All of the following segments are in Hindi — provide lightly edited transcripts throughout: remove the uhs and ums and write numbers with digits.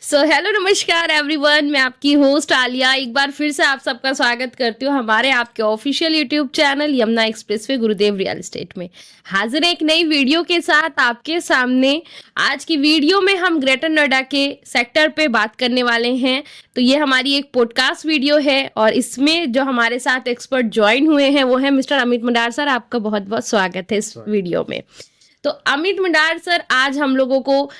हेलो नमस्कार एवरीवन, मैं आपकी होस्ट आलिया एक बार फिर से आप सबका स्वागत करती हूँ हमारे आपके official YouTube channel Yamuna expressway गुरुदेव रियल एस्टेट में। हाजिर है एक नई वीडियो के साथ आपके सामने। आज की वीडियो में हम ग्रेटर नोएडा के सेक्टर पे बात करने वाले हैं। तो ये हमारी एक पॉडकास्ट वीडियो है और इसमें जो हमारे साथ एक्सपर्ट ज्वाइन हुए हैं वो है मिस्टर अमित मंडार सर। आपका बहुत बहुत स्वागत है इस वीडियो में। तो अमित मंडार सर, आज हम लोगों को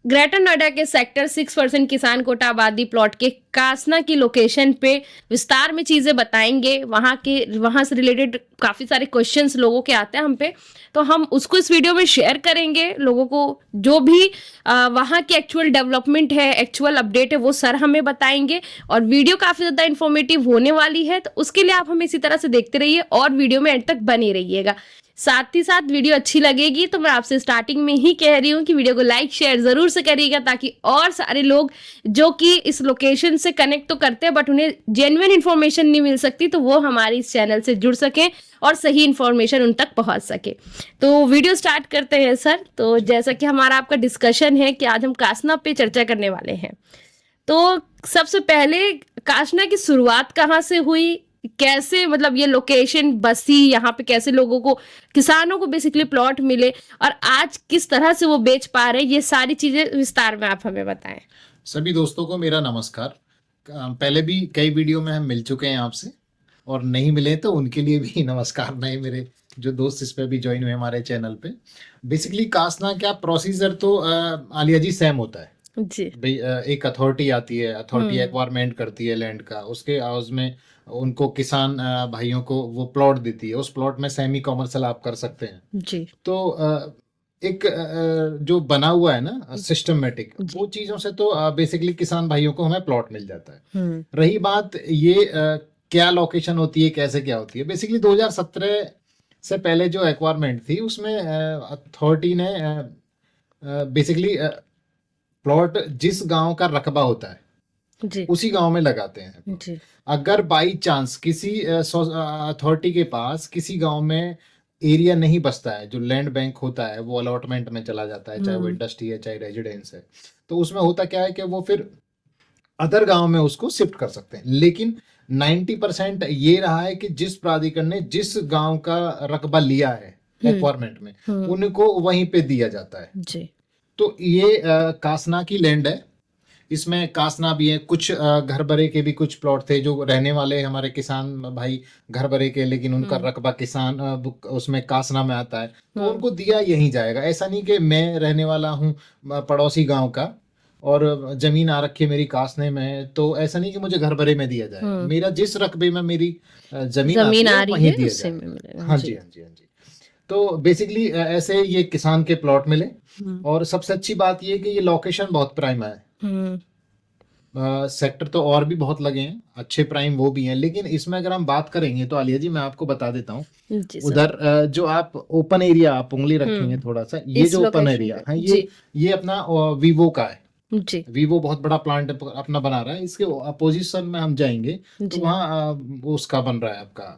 ग्रेटर नोएडा के सेक्टर 6% किसान कोटा आबादी प्लॉट के कासना की लोकेशन पे विस्तार में चीजें बताएंगे। वहां से रिलेटेड काफी सारे क्वेश्चंस लोगों के आते हैं हम पे, तो हम उसको इस वीडियो में शेयर करेंगे। लोगों को जो भी वहां की एक्चुअल डेवलपमेंट है, एक्चुअल अपडेट है, वो सर हमें बताएंगे और वीडियो काफी ज्यादा इन्फॉर्मेटिव होने वाली है। तो उसके लिए आप हमें इसी तरह से देखते रहिए और वीडियो में एंड तक बने रहिएगा। साथ ही साथ वीडियो अच्छी लगेगी तो मैं आपसे स्टार्टिंग में ही कह रही हूँ कि वीडियो को लाइक शेयर जरूर से करिएगा, ताकि और सारे लोग जो कि इस लोकेशन से कनेक्ट तो करते हैं बट उन्हें जेन्युइन इन्फॉर्मेशन नहीं मिल सकती, तो वो हमारी इस चैनल से जुड़ सकें और सही इन्फॉर्मेशन उन तक पहुंच सके। तो वीडियो स्टार्ट करते हैं सर। तो जैसा कि हमारा आपका डिस्कशन है कि आज हम कासना पे चर्चा करने वाले हैं, तो सबसे पहले कासना की शुरुआत कहाँ से हुई, कैसे मतलब ये लोकेशन बसी, यहाँ पे कैसे लोगों को, किसानों को बेसिकली प्लॉट मिले और आज किस तरह से वो बेच पा रहे, ये सारी चीजें विस्तार में आप हमें बताएं। सभी दोस्तों को मेरा नमस्कार। पहले भी कई वीडियो में हम मिल चुके हैं आपसे, और नहीं मिले तो उनके लिए भी नमस्कार। नए मेरे जो दोस्त इस पे भी ज्वाइन हुए हमारे चैनल पे। बेसिकली कासना क्या प्रोसीजर तो आलिया जी सेम होता है जी। भाई। एक अथॉरिटी आती है, अथॉरिटी एक्वायरमेंट करती है लैंड का, उसके उसमें उनको किसान भाइयों को वो प्लॉट देती है। उस प्लॉट में सेमी कॉमर्शियल आप कर सकते हैं जी। तो एक जो बना हुआ है ना सिस्टमेटिक, वो चीजों से तो बेसिकली किसान भाइयों को हमें प्लॉट मिल जाता है। रही बात ये क्या लोकेशन होती है, कैसे क्या होती है, बेसिकली 2017 से पहले जो एक्वायरमेंट थी उसमें अथॉरिटी ने बेसिकली प्लॉट जिस गांव का रकबा होता है जी। उसी गांव में लगाते हैं जी। अगर बाई चांस किसी अथॉरिटी के पास किसी गांव में एरिया नहीं बचता है, जो लैंड बैंक होता है वो अलॉटमेंट में चला जाता है, चाहे वो इंडस्ट्री है चाहे रेजिडेंस है, तो उसमें होता क्या है कि वो फिर अदर गांव में उसको शिफ्ट कर सकते हैं। लेकिन 90% ये रहा है कि जिस प्राधिकरण ने जिस गांव का रकबा लिया है एक्वायरमेंट में, उनको वहीं पे दिया जाता है। जी। तो ये कासना की लैंड है, इसमें कासना भी है। कुछ घर बरे के भी कुछ प्लॉट थे जो रहने वाले हमारे किसान भाई घर बरे के, लेकिन उनका रकबा किसान उसमें कासना में आता है, तो उनको दिया यहीं जाएगा। ऐसा नहीं कि मैं रहने वाला हूँ पड़ोसी गांव का और जमीन आ रखी है मेरी कासने में, तो ऐसा नहीं कि मुझे घर बरे में दिया जाए। मेरा जिस रकबे में मेरी जमीन आ रही है वहीं दिया जाए। हाँ जी, हाँ जी, हाँ जी। तो बेसिकली ऐसे ये किसान के प्लॉट मिले। और सबसे अच्छी बात ये कि ये लोकेशन बहुत प्राइम है। सेक्टर तो और भी बहुत लगे हैं अच्छे प्राइम, वो भी हैं, लेकिन इसमें अगर हम बात करेंगे तो आलिया जी मैं आपको बता देता हूँ, उधर जो आप ओपन एरिया आप उंगली रखेंगे थोड़ा सा, ये जो ओपन एरिया है ये अपना वीवो का है। जी। वीवो बहुत बड़ा प्लांट अपना बना रहा है। इसके अपोजिशन में हम जाएंगे तो वहाँ उसका बन रहा है आपका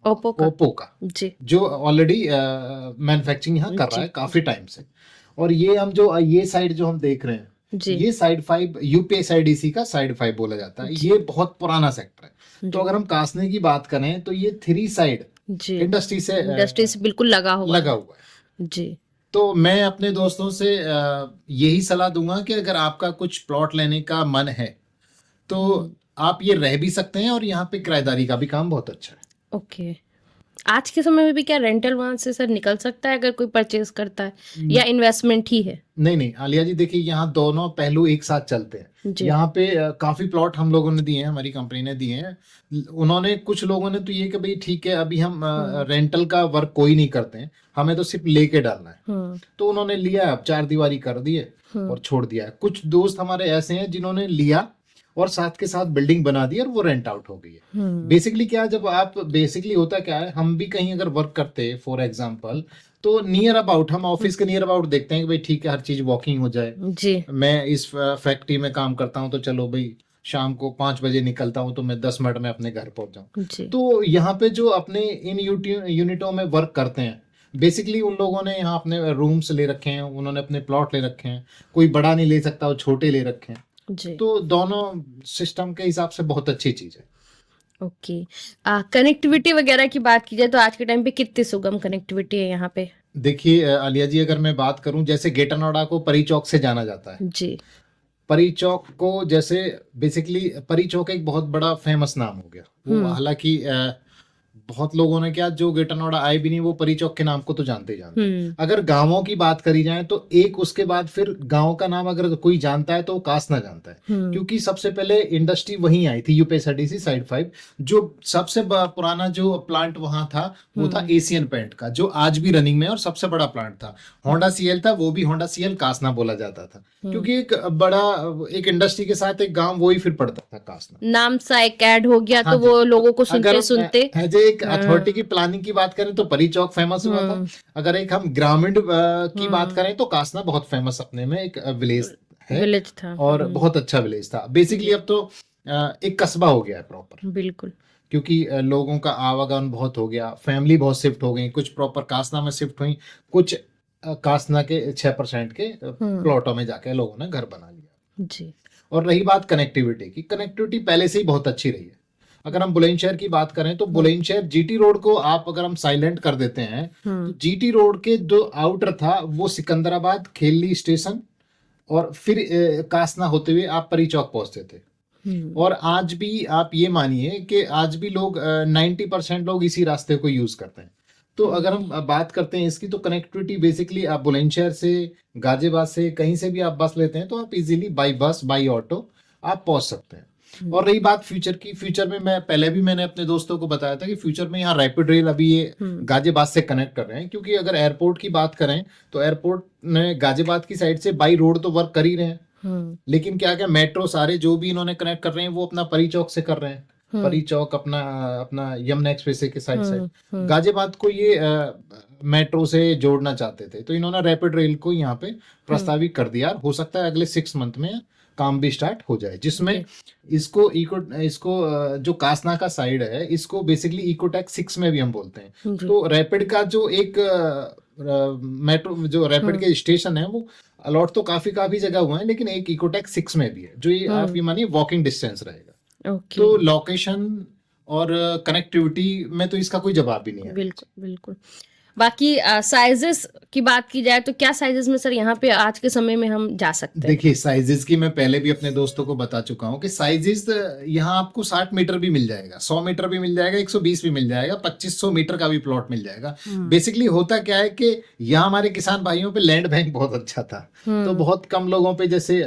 ओप्पो का जी, जो ऑलरेडी मैन्युफैक्चरिंग यहाँ कर रहा है काफी टाइम से। और ये हम जो ये साइड जो हम देख रहे हैं जी, ये साइड 5 यूपीए साइड इसी का साइड 5 बोला जाता है। ये बहुत पुराना सेक्टर है। तो अगर हम कासने की बात करें तो ये 3 साइड इंडस्ट्री से बिल्कुल लगा हुआ है जी। तो मैं अपने दोस्तों से यही सलाह दूंगा कि अगर आपका कुछ प्लॉट लेने का मन है तो आप ये रह भी सकते हैं, और यहाँ पे किराएदारी का भी काम बहुत अच्छा है। ओके। आज के समय में भी क्या रेंटल वहां से सर निकल सकता है अगर कोई परचेज करता है, या इन्वेस्टमेंट ही है? नहीं आलिया जी, देखिए यहाँ दोनों पहलू एक साथ चलते हैं। यहाँ पे काफी प्लॉट हम लोगों ने दिए हैं, हमारी कंपनी ने दिए हैं। उन्होंने कुछ लोगों ने तो ये कि भाई ठीक है अभी हम रेंटल का वर्क कोई नहीं करते हैं, हमें तो सिर्फ लेके डालना है, तो उन्होंने लिया, अब 4 दीवारी कर दिए और छोड़ दिया है। कुछ दोस्त हमारे ऐसे हैं जिन्होंने लिया और साथ के साथ बिल्डिंग बना दी और वो रेंट आउट हो गई है। बेसिकली क्या, जब आप बेसिकली होता क्या है, हम भी कहीं अगर वर्क करते हैं फॉर एग्जांपल, तो नियर अबाउट हम ऑफिस के नियर अबाउट देखते हैं कि भाई ठीक है हर चीज वॉकिंग हो जाए जी। मैं इस फैक्ट्री में काम करता हूँ तो चलो भाई शाम को 5 बजे निकलता हूँ तो मैं 10 मिनट में अपने घर पहुंच जाऊँ। तो यहाँ पे जो अपने इन यूनिटों में वर्क करते हैं बेसिकली उन लोगों ने यहाँ अपने रूम्स ले रखे हैं, उन्होंने अपने प्लॉट ले रखे हैं, कोई बड़ा नहीं ले सकता, वो छोटे ले रखे हैं, जी। तो दोनों सिस्टम के हिसाब से बहुत अच्छी चीज है। ओके। कनेक्टिविटी वगैरह की बात की जाए तो आज के टाइम पे कितनी सुगम कनेक्टिविटी है यहाँ पे? देखिए आलिया जी, अगर मैं बात करूं, जैसे गेटा नोएडा को परी चौक से जाना जाता है। जी। परी चौक को जैसे बेसिकली परी चौक एक बहुत बड़ा फेमस नाम हो गया। वो हालांकि बहुत लोगों ने क्या, जो गेटा नोएडा आए भी नहीं, वो परी चौक के नाम को तो जानते ही जानते हैं। अगर गांवों की बात करी जाए तो एक उसके बाद फिर गांव का नाम अगर कोई जानता है तो वो कासना जानता है, क्योंकि सबसे पहले इंडस्ट्री वहीं आई थी, यूपीएसआरटीसी साइड 5। जो सबसे पुराना जो प्लांट वहां था वो था एशियन पेंट का, जो आज भी रनिंग में है और सबसे बड़ा प्लांट था। होंडा सीएल था, वो भी होंडा सीएल कासना बोला जाता था, क्योंकि एक बड़ा एक इंडस्ट्री के साथ एक गांव वही फिर पड़ता था कासना। नाम सा एक ऐड हो गया हाँ तो जी। वो लोगों को अगर सुनते सुनते एज एक अथॉरिटी की प्लानिंग की बात करें तो परी चौक फेमस हुआ था। अगर एक हम ग्रामीण की बात करें तो कासना बहुत फेमस अपने में एक विलेज है, विलेज था और बहुत अच्छा विलेज था। बेसिकली अब तो एक कस्बा हो गया है प्रॉपर, बिल्कुल। क्योंकि लोगों का आवागमन बहुत हो गया, फैमिली बहुत शिफ्ट हो गई, कुछ प्रॉपर कासना में शिफ्ट हुई, कुछ कासना के 6% के प्लॉटों में जाके लोगों ने घर बना लिया। जी। और रही बात कनेक्टिविटी की, कनेक्टिविटी पहले से ही बहुत अच्छी रही है। अगर हम बुलंदशहर की बात करें तो बुलंदशहर जीटी रोड को आप अगर हम साइलेंट कर देते हैं तो जीटी रोड के जो आउटर था वो सिकंदराबाद, खेली स्टेशन और फिर कासना होते हुए आप परी चौक पहुंचते थे। और आज भी आप ये मानिए कि आज भी लोग 90% लोग इसी रास्ते को यूज करते हैं। तो अगर हम बात करते हैं इसकी, तो कनेक्टिविटी बेसिकली आप बुलंदशहर से, गाजियाबाद से, कहीं से भी आप बस लेते हैं तो आप easily by bus, by auto आप पहुंच सकते हैं। और रही बात फ्यूचर की, फ्यूचर में मैं पहले भी मैंने अपने दोस्तों को बताया था कि फ्यूचर में यहाँ रैपिड रेल अभी ये गाजियाबाद से कनेक्ट कर रहे हैं, क्योंकि अगर एयरपोर्ट की बात करें तो एयरपोर्ट ने गाजियाबाद की साइड से बाई रोड तो वर्क कर ही रहे हैं, लेकिन क्या क्या मेट्रो सारे जो भी इन्होंने कनेक्ट कर रहे हैं वो अपना परी चौक से कर रहे हैं। परी चौक अपना यमुना एक्सप्रेस के साइड गाजियाबाद को ये मेट्रो से जोड़ना चाहते थे, तो इन्होंने रैपिड रेल को यहाँ पे प्रस्तावित कर दिया। हो सकता है अगले 6 मंथ में काम भी स्टार्ट हो जाए, जिसमें इसको जो कासना का साइड है इसको बेसिकली इकोटेक 6 में भी हम बोलते हैं। तो रैपिड का जो एक मेट्रो, जो रैपिड के स्टेशन है वो अलॉट तो काफी जगह हुआ है, लेकिन एक इकोटेक 6 में भी है, जो ये आप ये मानिए वॉकिंग डिस्टेंस रहेगा। तो लोकेशन और कनेक्टिविटी में तो इसका कोई जवाब भी नहीं है। बिल्कुल बिल्कुल। बाकी साइजेस की बात की जाए तो क्या साइजेस में सर यहाँ पे आज के समय में हम जा सकते हैं? देखिए साइजेस की मैं पहले भी अपने दोस्तों को बता चुका हूँ कि साइजेस यहाँ आपको 60 मीटर भी मिल जाएगा, 100 मीटर भी मिल जाएगा, 120 भी मिल जाएगा, 2500 मीटर का भी प्लॉट मिल जाएगा। बेसिकली होता क्या है कि यहाँ हमारे किसान भाइयों पे लैंड बैंक बहुत अच्छा था, तो बहुत कम लोगों पे, जैसे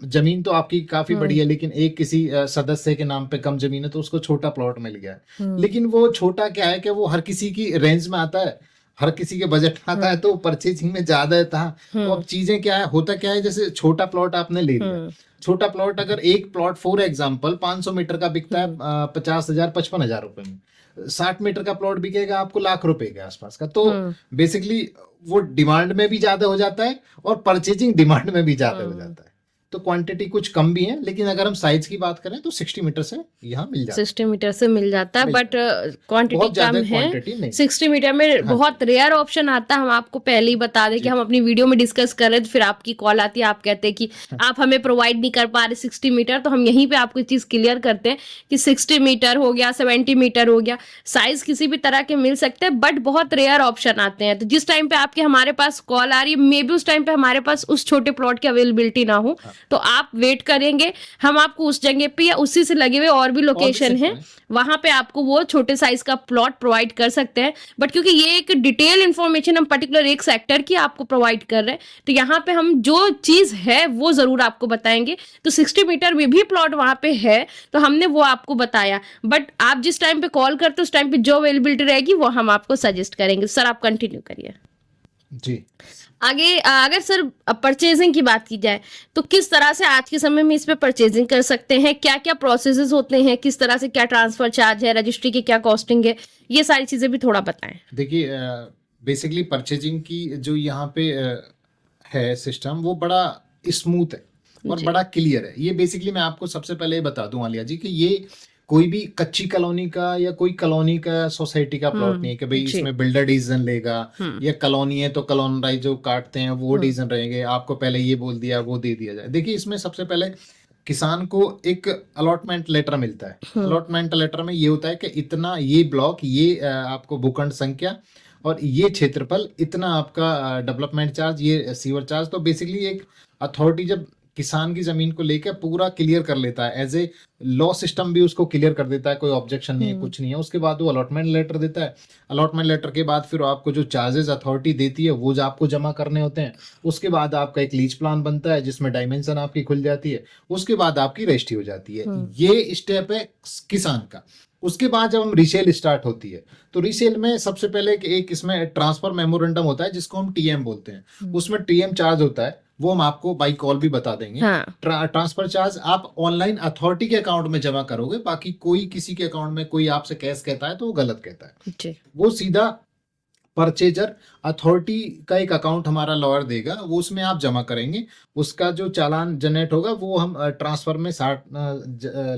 जमीन तो आपकी काफी बड़ी है, लेकिन एक किसी सदस्य के नाम पे कम जमीन है तो उसको छोटा प्लॉट मिल गया है। लेकिन वो छोटा क्या है कि वो हर किसी की रेंज में आता है, हर किसी के बजट में आता है, तो परचेजिंग में ज्यादा था। तो अब चीजें क्या है, होता क्या है, जैसे छोटा प्लॉट आपने ले लिया, छोटा प्लॉट अगर एक प्लॉट फॉर एग्जांपल 500 मीटर का बिकता है 50,000 55,000 रुपए में, 60 मीटर का प्लॉट बिकेगा आपको लाख रुपए के आसपास का। तो बेसिकली वो डिमांड में भी ज्यादा हो जाता है और परचेजिंग डिमांड में भी ज्यादा हो जाता है। तो क्वांटिटी कुछ कम भी है, लेकिन अगर हम साइज की बात करें तो 60 मीटर से यहाँ मिल जाता है, 60 मीटर से मिल जाता है, बट क्वांटिटी कम है। 60 मीटर में बहुत रेयर ऑप्शन आता है। हम आपको पहले ही बता दें कि हम अपनी वीडियो में डिस्कस कर रहे थे, फिर आपकी कॉल आती है, आप कहते हैं कि आप हमें प्रोवाइड नहीं कर पा रहे 60 मीटर। तो हम यहीं पे आपको चीज क्लियर करते हैं कि 60 मीटर हो गया, 70 मीटर हो गया, साइज किसी भी तरह के मिल सकते हैं, बट बहुत रेयर ऑप्शन आते हैं। तो जिस टाइम पे आपके हमारे पास कॉल आ रही है, मे बी उस टाइम पे हमारे पास उस छोटे प्लॉट की अवेलेबिलिटी ना हो, तो आप वेट करेंगे, हम आपको उस जगह पे या उसी से लगे हुए और भी लोकेशन है वहां पे आपको वो छोटे साइज का प्लॉट प्रोवाइड कर सकते हैं। बट क्योंकि ये एक डिटेल इंफॉर्मेशन हम पर्टिकुलर एक सेक्टर की आपको प्रोवाइड कर रहे हैं, तो यहाँ पे हम जो चीज है वो जरूर आपको बताएंगे। तो 60 मीटर में भी प्लॉट वहां पे है, तो हमने वो आपको बताया। बट आप जिस टाइम पे कॉल करते हो उस टाइम पे जो अवेलेबिलिटी रहेगी वो हम आपको सजेस्ट करेंगे। सर आप कंटिन्यू करिए जी। आगे। अगर सर परचेजिंग की बात की जाए तो किस तरह से आज के समय में इस पे परचेजिंग कर सकते हैं, क्या क्या प्रोसेसेस होते हैं, किस तरह से क्या ट्रांसफर चार्ज है, रजिस्ट्री की क्या कॉस्टिंग है, ये सारी चीजें भी थोड़ा बताएं। देखिए बेसिकली परचेजिंग की जो यहाँ पे है सिस्टम वो बड़ा स्मूथ है और बड़ा क्लियर है। ये बेसिकली मैं आपको सबसे पहले बता दूं आलिया जी कि ये कोई भी कच्ची कॉलोनी का या कोई कॉलोनी का सोसाइटी का प्लॉट नहीं है कि भाई जी। इसमें बिल्डर डिसीजन लेगा, हम्म या कॉलोनी है तो कॉलोनराइज जो काटते हैं वो हम्म डिसीजन रहेंगे, आपको पहले ये बोल दिया वो दे दिया जाए। देखिए इसमें सबसे पहले किसान को एक अलॉटमेंट लेटर मिलता है। हम्म अलॉटमेंट लेटर में ये होता है कि इतना ये ब्लॉक, ये आपको भूखंड संख्या और ये क्षेत्रफल, इतना आपका डेवलपमेंट चार्ज, ये सीवर चार्ज। तो बेसिकली एक अथॉरिटी जब किसान की जमीन को लेकर पूरा क्लियर कर लेता है, एज ए लॉ सिस्टम भी उसको क्लियर कर देता है, कोई ऑब्जेक्शन नहीं है, हम्म कुछ नहीं है, उसके बाद वो अलॉटमेंट लेटर देता है। अलॉटमेंट लेटर के बाद फिर आपको जो चार्जेस अथॉरिटी देती है वो जो आपको जमा करने होते हैं। उसके बाद आपका एक लीज प्लान बनता है जिसमें डायमेंशन आपकी खुल जाती है। उसके बाद आपकी रजिस्ट्री हो जाती है। ये स्टेप है किसान का। उसके बाद जब हम रीसेल स्टार्ट होती है तो रीसेल में सबसे पहले एक इसमें ट्रांसफर मेमोरेंडम होता है जिसको हम टीएम बोलते हैं। उसमें टीएम चार्ज होता है, वो हम आपको बाई कॉल भी बता देंगे। हाँ ट्रांसफर चार्ज आप ऑनलाइन अथॉरिटी के अकाउंट में जमा करोगे, बाकी कोई किसी के अकाउंट में कोई आपसे कैश कहता है तो वो गलत कहता है। जी वो सीधा परचेजर अथॉरिटी का एक अकाउंट हमारा लॉयर देगा, वो उसमें आप जमा करेंगे। उसका जो चालान जनरेट होगा वो हम ट्रांसफर में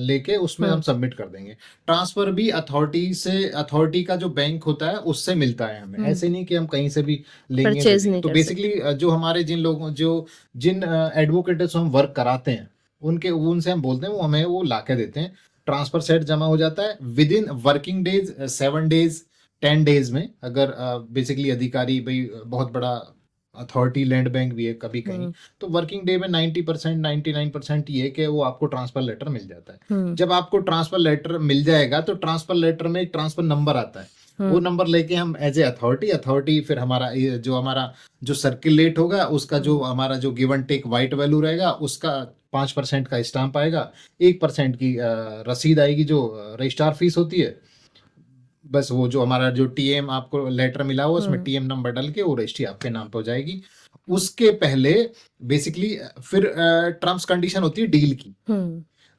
लेके उसमें हम सबमिट कर देंगे। ट्रांसफर भी अथॉरिटी से, अथॉरिटी का जो बैंक होता है उससे मिलता है हमें। ऐसे नहीं कि हम कहीं से भी लेंगे परचेज देंगे। नहीं तो कर बेसिकली जो हमारे जिन एडवोकेट से हम वर्क कराते हैं उनसे हम बोलते हैं, वो हमें वो ला के देते हैं। ट्रांसफर सेट जमा हो जाता है with in working days, 7 days 10 days में। अगर बेसिकली अधिकारी भाई बहुत बड़ा अथॉरिटी लैंड बैंक भी है कभी कहीं, तो वर्किंग डे में 90% 99% ये कि वो आपको ट्रांसफर लेटर मिल जाता है। जब आपको ट्रांसफर लेटर मिल जाएगा तो ट्रांसफर लेटर में एक ट्रांसफर नंबर आता है। वो नंबर लेके हम एज ए अथॉरिटी फिर हमारा जो सर्कुलेट होगा उसका जो हमारा जो गिव एंड टेक वाइट वैल्यू रहेगा उसका 5% का स्टाम्प आएगा, 1% की रसीद आएगी जो रजिस्ट्रार फीस होती है। बस वो जो हमारा जो टीएम आपको लेटर मिला हुआ उसमें टीएम नंबर डाल के वो रजिस्ट्री आपके नाम पे हो जाएगी। उसके पहले बेसिकली फिर टर्म्स कंडीशन होती है डील की।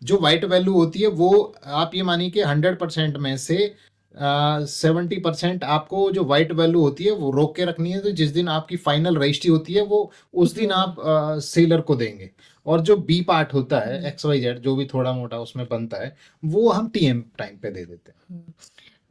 जो वाइट वैल्यू होती है वो आप ये मानिए कि 100% में से 70% आपको जो वाइट वैल्यू होती है वो रोक के रखनी है। तो जिस दिन आपकी फाइनल रजिस्ट्री होती है वो उस दिन आप सेलर को देंगे। और जो बी पार्ट होता है XYZ जो भी थोड़ा मोटा उसमें बनता है वो हम टीएम टाइम पे दे देते हैं।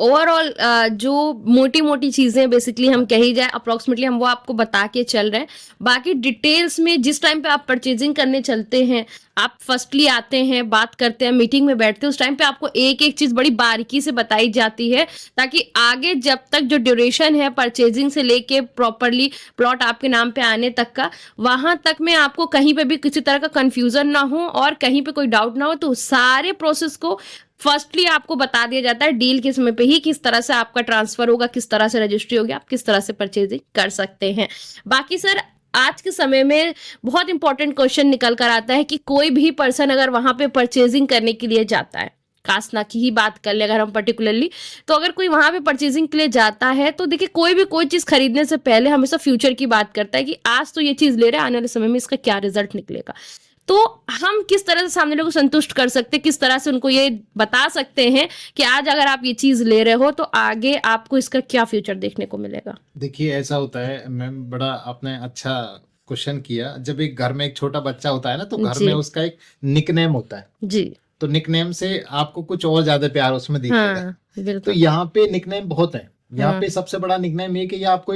ओवरऑल जो मोटी मोटी चीजें बेसिकली हम कही जाए अप्रोक्सीमेटली हम वो आपको बता के चल रहे हैं। बाकी डिटेल्स में जिस टाइम पे आप परचेजिंग करने चलते हैं, आप फर्स्टली आते हैं, बात करते हैं, मीटिंग में बैठते हैं, उस टाइम पे आपको एक एक चीज बड़ी बारीकी से बताई जाती है ताकि आगे जब तक जो ड्यूरेशन है परचेजिंग से लेके प्रॉपरली प्लॉट आपके नाम पे आने तक का, वहां तक में आपको कहीं पे भी किसी तरह का कंफ्यूजन ना हो और कहीं पे कोई डाउट ना हो। तो सारे प्रोसेस को फर्स्टली आपको बता दिया जाता है डील के समय पे ही, किस तरह से आपका ट्रांसफर होगा, किस तरह से रजिस्ट्री होगी, आप किस तरह से परचेजिंग कर सकते हैं। बाकी सर आज के समय में बहुत इंपॉर्टेंट क्वेश्चन निकल कर आता है कि कोई भी पर्सन अगर वहां पे परचेजिंग करने के लिए जाता है, कासना की ही बात कर ले अगर हम पर्टिकुलरली, तो अगर कोई वहां पे परचेजिंग के लिए जाता है तो देखिए कोई चीज खरीदने से पहले हमेशा फ्यूचर की बात करता है कि आज तो ये चीज ले रहे हैं, आने वाले समय में इसका क्या रिजल्ट निकलेगा। तो हम किस तरह से सामने लोगों को संतुष्ट कर सकते हैं, किस तरह से उनको ये बता सकते हैं कि आज अगर आप ये चीज ले रहे हो तो आगे आपको इसका क्या फ्यूचर देखने को मिलेगा। देखिए ऐसा होता है मैम, बड़ा आपने अच्छा क्वेश्चन किया। जब एक घर में एक छोटा बच्चा होता है ना तो घर में उसका एक निकनेम होता है जी, तो निकनेम से आपको कुछ और ज्यादा प्यार उसमें दिखेगा। हाँ, बिल्कुल। तो यहाँ पे निकनेम बहुत है। यहाँ पे सबसे बड़ा निकनेम ये कि ये आपको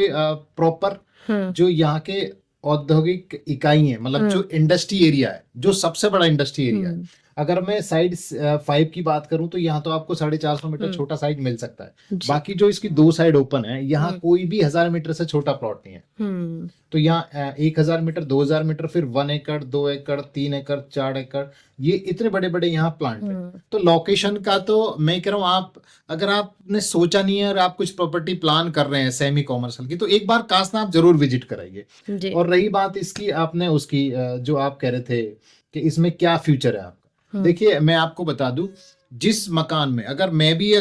प्रॉपर जो यहाँ के औद्योगिक इकाई है, मतलब जो इंडस्ट्री एरिया है, जो सबसे बड़ा इंडस्ट्री एरिया है। अगर मैं साइड 5 की बात करूं तो यहाँ तो आपको 450 मीटर छोटा साइड मिल सकता है। बाकी जो इसकी 2 साइड ओपन है, यहाँ कोई भी 1000 मीटर से छोटा प्लॉट नहीं है। तो यहाँ 1000 मीटर, 2000 मीटर, फिर 1 एकड़, 2 एकड़, 3 एकड़, 4 एकड़, ये इतने बड़े बड़े यहाँ प्लांट है। तो लोकेशन का तो मैं कह रहा हूँ, आप अगर आपने सोचा नहीं है और आप कुछ प्रॉपर्टी प्लान कर रहे हैं सेमी कॉमर्शियल की, तो एक बार कासना आप जरूर विजिट कराइए। और रही बात इसकी, आपने उसकी जो आप कह रहे थे कि इसमें क्या फ्यूचर है आपका, देखिए मैं आपको बता दूं, जिस मकान में अगर मैं भी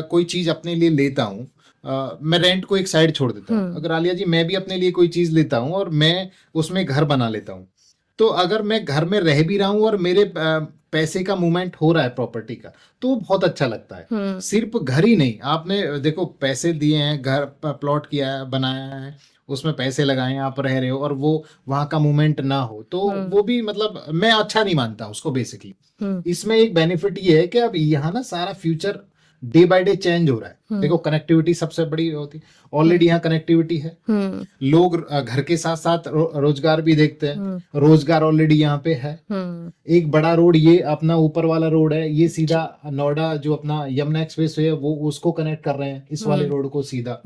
कोई चीज अपने लिए लेता हूँ, मैं रेंट को एक साइड छोड़ देता हूँ। अगर आलिया जी मैं भी अपने लिए कोई चीज लेता हूँ और मैं उसमें घर बना लेता हूँ, तो अगर मैं घर में रह भी रहा हूँ और मेरे पैसे का मूवमेंट हो रहा है प्रॉपर्टी का, तो बहुत अच्छा लगता है। सिर्फ घर ही नहीं, आपने देखो पैसे दिए हैं, घर प्लॉट किया है, बनाया है, उसमें पैसे लगाएं, आप रह रहे हो और वो वहां का मूवमेंट ना हो, तो वो भी मतलब मैं अच्छा नहीं मानता उसको बेसिकली। इसमें एक बेनिफिट ये है कि अब यहाँ ना सारा future day by day change हो रहा है। देखो कनेक्टिविटी सबसे बड़ी होती है, ऑलरेडी यहाँ कनेक्टिविटी है, लोग घर के साथ साथ रोजगार भी देखते हैं, रोजगार ऑलरेडी यहाँ पे है। एक बड़ा रोड ये अपना ऊपर वाला रोड है, ये सीधा नोएडा जो अपना यमुना एक्सप्रेस वे है वो उसको कनेक्ट कर रहे हैं, इस वाले रोड को सीधा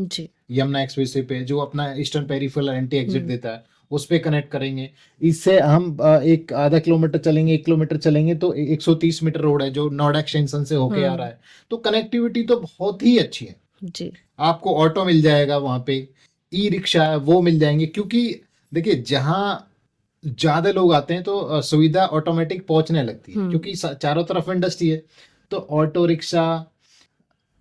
यमुना एक्सप्रेस वे पे जो अपना ईस्टर्न पेरिफेरल एंटी एग्जिट देता है उस पे कनेक्ट करेंगे। इससे हम एक आधा किलोमीटर चलेंगे, 1 किलोमीटर चलेंगे तो 130 मीटर रोड है जो नोएडा एक्सटेंशन से होके आ रहा है। तो कनेक्टिविटी तो बहुत ही अच्छी है जी। आपको ऑटो मिल जाएगा वहां पे, ई रिक्शा है वो मिल जाएंगे, क्योंकि देखिए जहां ज्यादा लोग आते हैं तो सुविधा ऑटोमेटिक पहुंचने लगती है, क्योंकि चारों तरफ इंडस्ट्री है। तो auto rickshaw,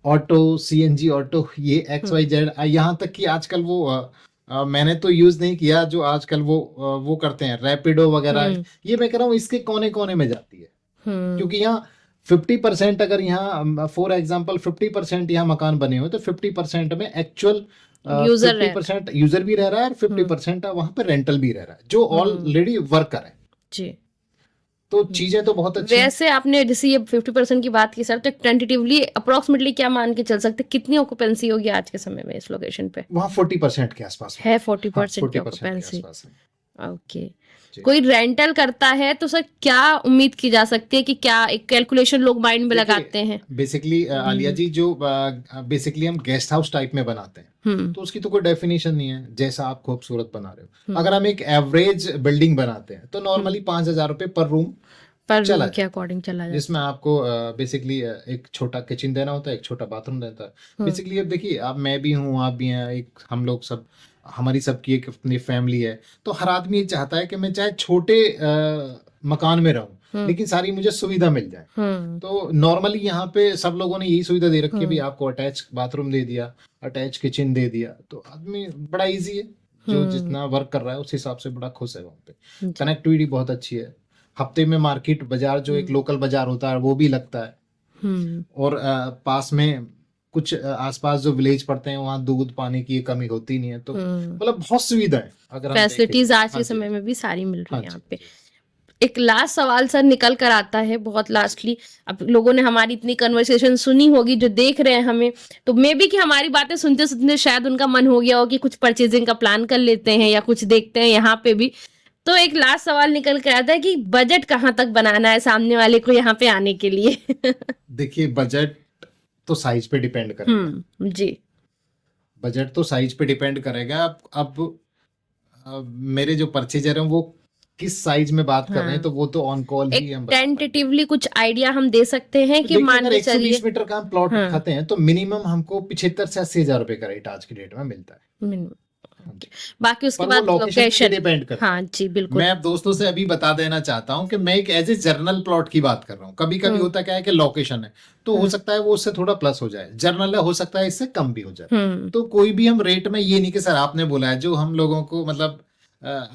auto, CNG auto, ये XYZ, यहाँ तक कि आजकल वो मैंने तो यूज नहीं किया, जो आजकल वो करते हैं रैपिडो वगैरह, ये मैं कह रहा हूँ इसके कोने कोने में जाती है। क्योंकि यहाँ 50% अगर यहाँ फॉर एग्जांपल 50% यहाँ मकान बने हुए तो 50% में एक्चुअल यूजर 50% यूजर भी रह रहा है और 50% वहां पे रेंटल भी रह रहा है जो ऑलरेडी वर्कर है जी। तो चीजें तो बहुत अच्छी हैं। वैसे आपने जैसे ये 50% की बात की सर, तो टेंटेटिवली अप्रोक्सीमेटली क्या मान के चल सकते, कितनी ऑक्यूपेंसी होगी आज के समय में इस लोकेशन पे? वहाँ 40% के आसपास है 40% की ऑक्यूपेंसी। ओके, कोई रेंटल करता है तो सर क्या उम्मीद की जा सकती है कि क्या एक कैलकुलेशन लोग माइंड में लगाते हैं? बेसिकली आलिया जी, जो बेसिकली हम गेस्ट हाउस टाइप में बनाते हैं तो उसकी तो कोई डेफिनेशन नहीं है, जैसा आप खूबसूरत बना रहे हो। अगर हम एक एवरेज बिल्डिंग बनाते हैं तो नॉर्मली 5,000 रुपए पर रूम के अकॉर्डिंग चला जाए, जिसमें आपको बेसिकली एक छोटा किचन देना होता है, एक छोटा बाथरूम देता है। बेसिकली अब देखिए, अब मैं भी हूँ, आप भी हैं, एक हम लोग सब, हमारी सबकी एक अपनी फैमिली है, तो हर आदमी ये चाहता है कि मैं चाहे छोटे मकान में रहूं लेकिन सारी मुझे सुविधा मिल जाए। तो नॉर्मली यहाँ पे सब लोगों ने यही सुविधा दे रखी है, भी आपको अटैच बाथरूम दे दिया, अटैच किचन दे दिया, तो आदमी बड़ा इजी है, जो जितना वर्क कर रहा है उस हिसाब से बड़ा खुश है वहाँ पे। कनेक्टिविटी बहुत अच्छी है, हफ्ते में मार्केट बाजार जो एक लोकल बाजार होता है वो भी लगता है, और पास में कुछ आसपास जो विलेज पड़ते हैं वहाँ दूध पानी की कमी होती नहीं है, तो मतलब बहुत सुविधा है। अगर फैसिलिटीज आज के समय में भी सारी मिल रही है यहाँ पे। एक लास्ट सवाल सर निकल कर आता है, बहुत लास्टली, अब लोगों ने हमारी इतनी कन्वर्सेशन सुनी होगी, जो देख रहे हैं हमें, तो मे बी कि हमारी बातें सुनते सुनते शायद उनका मन हो गया हो कि कुछ परचेजिंग का प्लान कर लेते हैं या कुछ देखते हैं यहाँ पे भी। तो एक लास्ट सवाल निकल कर आता है कि बजट कहाँ तक बनाना है सामने वाले को यहाँ पे आने के लिए? देखिए, बजट तो साइज पे डिपेंड करेगा जी, बजट तो साइज पे डिपेंड करेगा। अब मेरे जो परचेजर हैं वो किस साइज में बात कर रहे हैं, तो वो तो ऑन कॉल ही हम टेंटेटिवली कुछ आइडिया हम दे सकते हैं कि मान के चलिए 120 मीटर का हम प्लॉट खाते हैं तो मिनिमम हमको 75 से 80,000 रुपए का रेट आज की डेट में मिलता है। बाकी उसके बाद लोकेशन डिपेंड करता है। हाँ जी बिल्कुल। मैं अब दोस्तों से अभी बता देना चाहता हूँ कि मैं एक एज ए जर्नल प्लॉट की बात कर रहा हूँ। कभी कभी होता क्या है कि लोकेशन है तो हो सकता है वो उससे थोड़ा प्लस हो जाए, जर्नल है हो सकता है इससे कम भी हो जाए। तो कोई भी हम रेट में ये नहीं कि सर आपने बोला है, जो हम लोगों को मतलब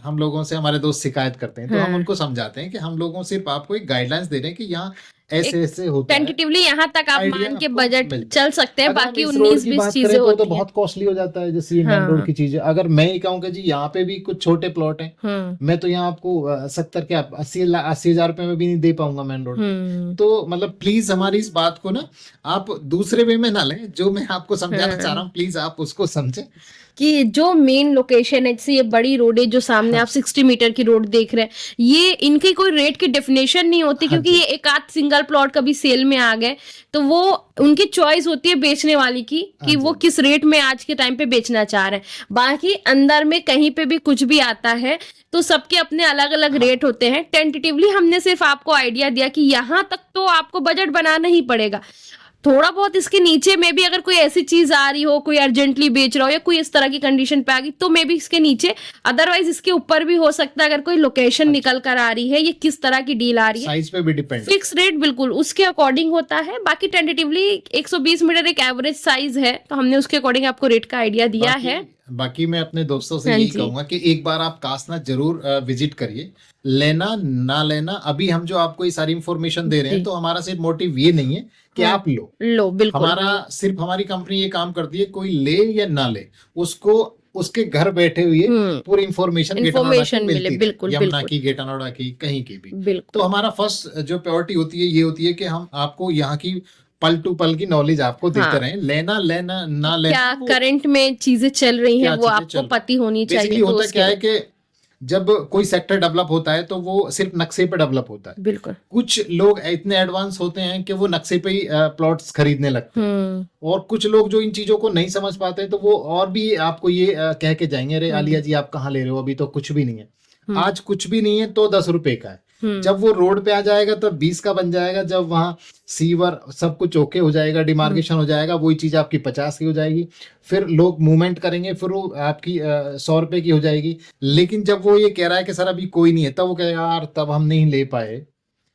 हम लोगों से हमारे दोस्त शिकायत करते हैं तो हम उनको समझाते हैं कि हम लोगों सिर्फ आपको एक गाइडलाइंस दे रहे हैं कि यहाँ ऐसे होता है। टेंटेटिवली यहाँ तक आप मान के बजट चल सकते हैं, बाकी 19-20 चीजें होती तो बहुत कॉस्टली हो जाता है, जैसे ये मेन रोड की चीजें। अगर मैं ही कहूँ कि जी यहाँ पे भी कुछ छोटे प्लॉट हैं, मैं तो यहाँ आपको 70 क्या 80,000 रुपए में भी नहीं दे पाऊंगा मेन रोड। तो मतलब प्लीज हमारी इस बात को ना आप दूसरे वे में ना लें, जो मैं आपको समझाना चाह रहा हूँ प्लीज आप उसको समझें कि जो मेन लोकेशन है, जैसे ये बड़ी रोड है जो सामने आप 60 मीटर की रोड देख रहे हैं, ये इनकी कोई रेट की डेफिनेशन नहीं होती, क्योंकि ये एक आध सिंगल प्लॉट कभी सेल में आ गए तो वो उनकी चॉइस होती है बेचने वाली की कि वो किस रेट में आज के टाइम पे बेचना चाह रहे हैं। बाकी अंदर में कहीं पे भी कुछ भी आता है तो सबके अपने अलग अलग रेट होते हैं। टेंटेटिवली हमने सिर्फ आपको आइडिया दिया कि यहाँ तक तो आपको बजट बनाना ही पड़ेगा। थोड़ा बहुत इसके नीचे में भी अगर कोई ऐसी चीज आ रही हो, कोई अर्जेंटली बेच रहा हो या कोई इस तरह की कंडीशन पे आ गई तो मे बी इसके नीचे, अदरवाइज इसके ऊपर भी हो सकता है अगर कोई लोकेशन निकल कर आ रही है, ये किस तरह की डील आ रही है, साइज पे भी डिपेंड। फिक्स रेट बिल्कुल उसके अकॉर्डिंग होता है। बाकी टेंटेटिवली 120 मीटर एक एवरेज साइज है, तो हमने उसके अकॉर्डिंग आपको रेट का आइडिया दिया है। बाकी मैं अपने दोस्तों से यही कहूंगा कि एक बार आप कासना जरूर विजिट करिए, लेना ना लेना, अभी हम जो आपको ये सारी इंफॉर्मेशन दे रहे हैं तो हमारा सिर्फ मोटिव ये नहीं है कि आप लो बिल्कुल। हमारा सिर्फ हमारी कंपनी ये काम करती है, कोई ले या ना ले उसको उसके घर बैठे हुए पूरी इंफॉर्मेशन Information मिले, बिल्कुल, यमुना बिल्कुल। की, गेटा नोएडा की, कहीं की भी। बिल्कुल। तो हमारा फर्स्ट जो प्रायोरिटी होती है ये होती है कि हम आपको यहाँ की पल टू पल की नॉलेज आपको देते हाँ। रहें। लेना लेना ना लेना क्या वो करंट में चीजें चल रही हैं क्या वो चीजें आपको चल पता होनी बेसिकली चाहिए, तो होता उसके क्या है लिए कि जब कोई सेक्टर डेवलप होता है तो वो सिर्फ नक्शे पे डेवलप होता है। बिल्कुल। कुछ लोग इतने एडवांस होते हैं कि वो नक्शे पे ही प्लॉट्स खरीदने लगते हैं, और कुछ लोग जो इन चीजों को नहीं समझ पाते तो वो और भी आपको ये कह के जाएंगे, अरे आलिया जी आप कहाँ ले रहे हो, अभी तो कुछ भी नहीं है। आज कुछ भी नहीं है तो 10 रुपए का है, जब वो रोड पे आ जाएगा तब 20 का बन जाएगा, जब वहां सीवर सब कुछ ओके हो जाएगा, डिमार्केशन हो जाएगा, वही चीज आपकी 50 की हो जाएगी, फिर लोग मूवमेंट करेंगे, फिर वो आपकी 100 रुपए की हो जाएगी। लेकिन जब वो ये कह रहा है कि सर अभी कोई नहीं है, तब वो कहेगा यार तब हम नहीं ले पाए।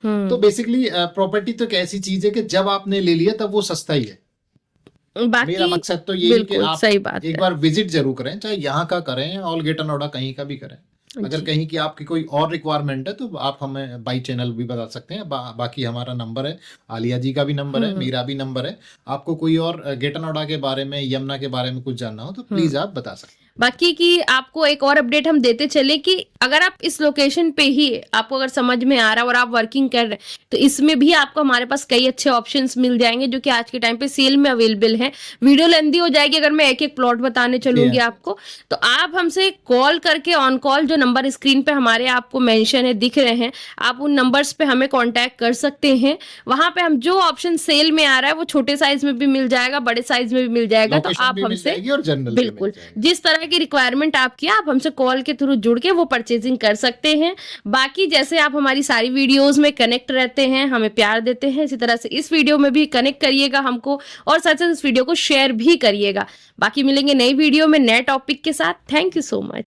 तो बेसिकली प्रॉपर्टी तो एक ऐसी चीज है कि जब आपने ले लिया तब वो सस्ता ही है। बाकी मेरा मकसद तो यही है कि बिल्कुल आप सही बात एक है। बार विजिट जरूर करें, चाहे यहाँ का करें और गेटा नोएडा कहीं का भी करें। अगर जी। कहीं की आपकी कोई और रिक्वायरमेंट है तो आप हमें बाई चैनल भी बता सकते हैं। बाकी हमारा नंबर है, आलिया जी का भी नंबर है, मेरा भी नंबर है। आपको कोई और गेटा नोएडा के बारे में, यमुना के बारे में कुछ जानना हो तो प्लीज आप बता सकते हैं। बाकी की आपको एक और अपडेट हम देते चले कि अगर आप इस लोकेशन पे ही आपको अगर समझ में आ रहा है और आप वर्किंग कर रहे हैं तो इसमें भी आपको हमारे पास कई अच्छे ऑप्शंस मिल जाएंगे जो कि आज के टाइम पे सेल में अवेलेबल हैं। वीडियो लेंदी हो जाएगी अगर मैं एक एक प्लॉट बताने चलूंगी आपको, तो आप हमसे कॉल करके ऑन कॉल जो नंबर स्क्रीन पे हमारे आपको मेंशन है दिख रहे हैं, आप उन नंबर्स पे हमें कांटेक्ट कर सकते हैं। वहां पे हम जो ऑप्शन सेल में आ रहा है वो छोटे साइज में भी मिल जाएगा, बड़े साइज में भी मिल जाएगा। तो लोकेशन आप भी मिल हमसे जाएगी और जनरल भी मिल बिल्कुल जाएगी। जिस तरह की रिक्वायरमेंट आपकी आप हमसे कॉल के थ्रू जुड़ के वो परचेजिंग कर सकते हैं। बाकी जैसे आप हमारी सारी वीडियोस में कनेक्ट रहते हैं, हमें प्यार देते हैं, इसी तरह से इस वीडियो में भी कनेक्ट करिएगा हमको, और साथ साथ इस वीडियो को शेयर भी करिएगा। बाकी मिलेंगे नई वीडियो में नए टॉपिक के साथ। Thank you so much.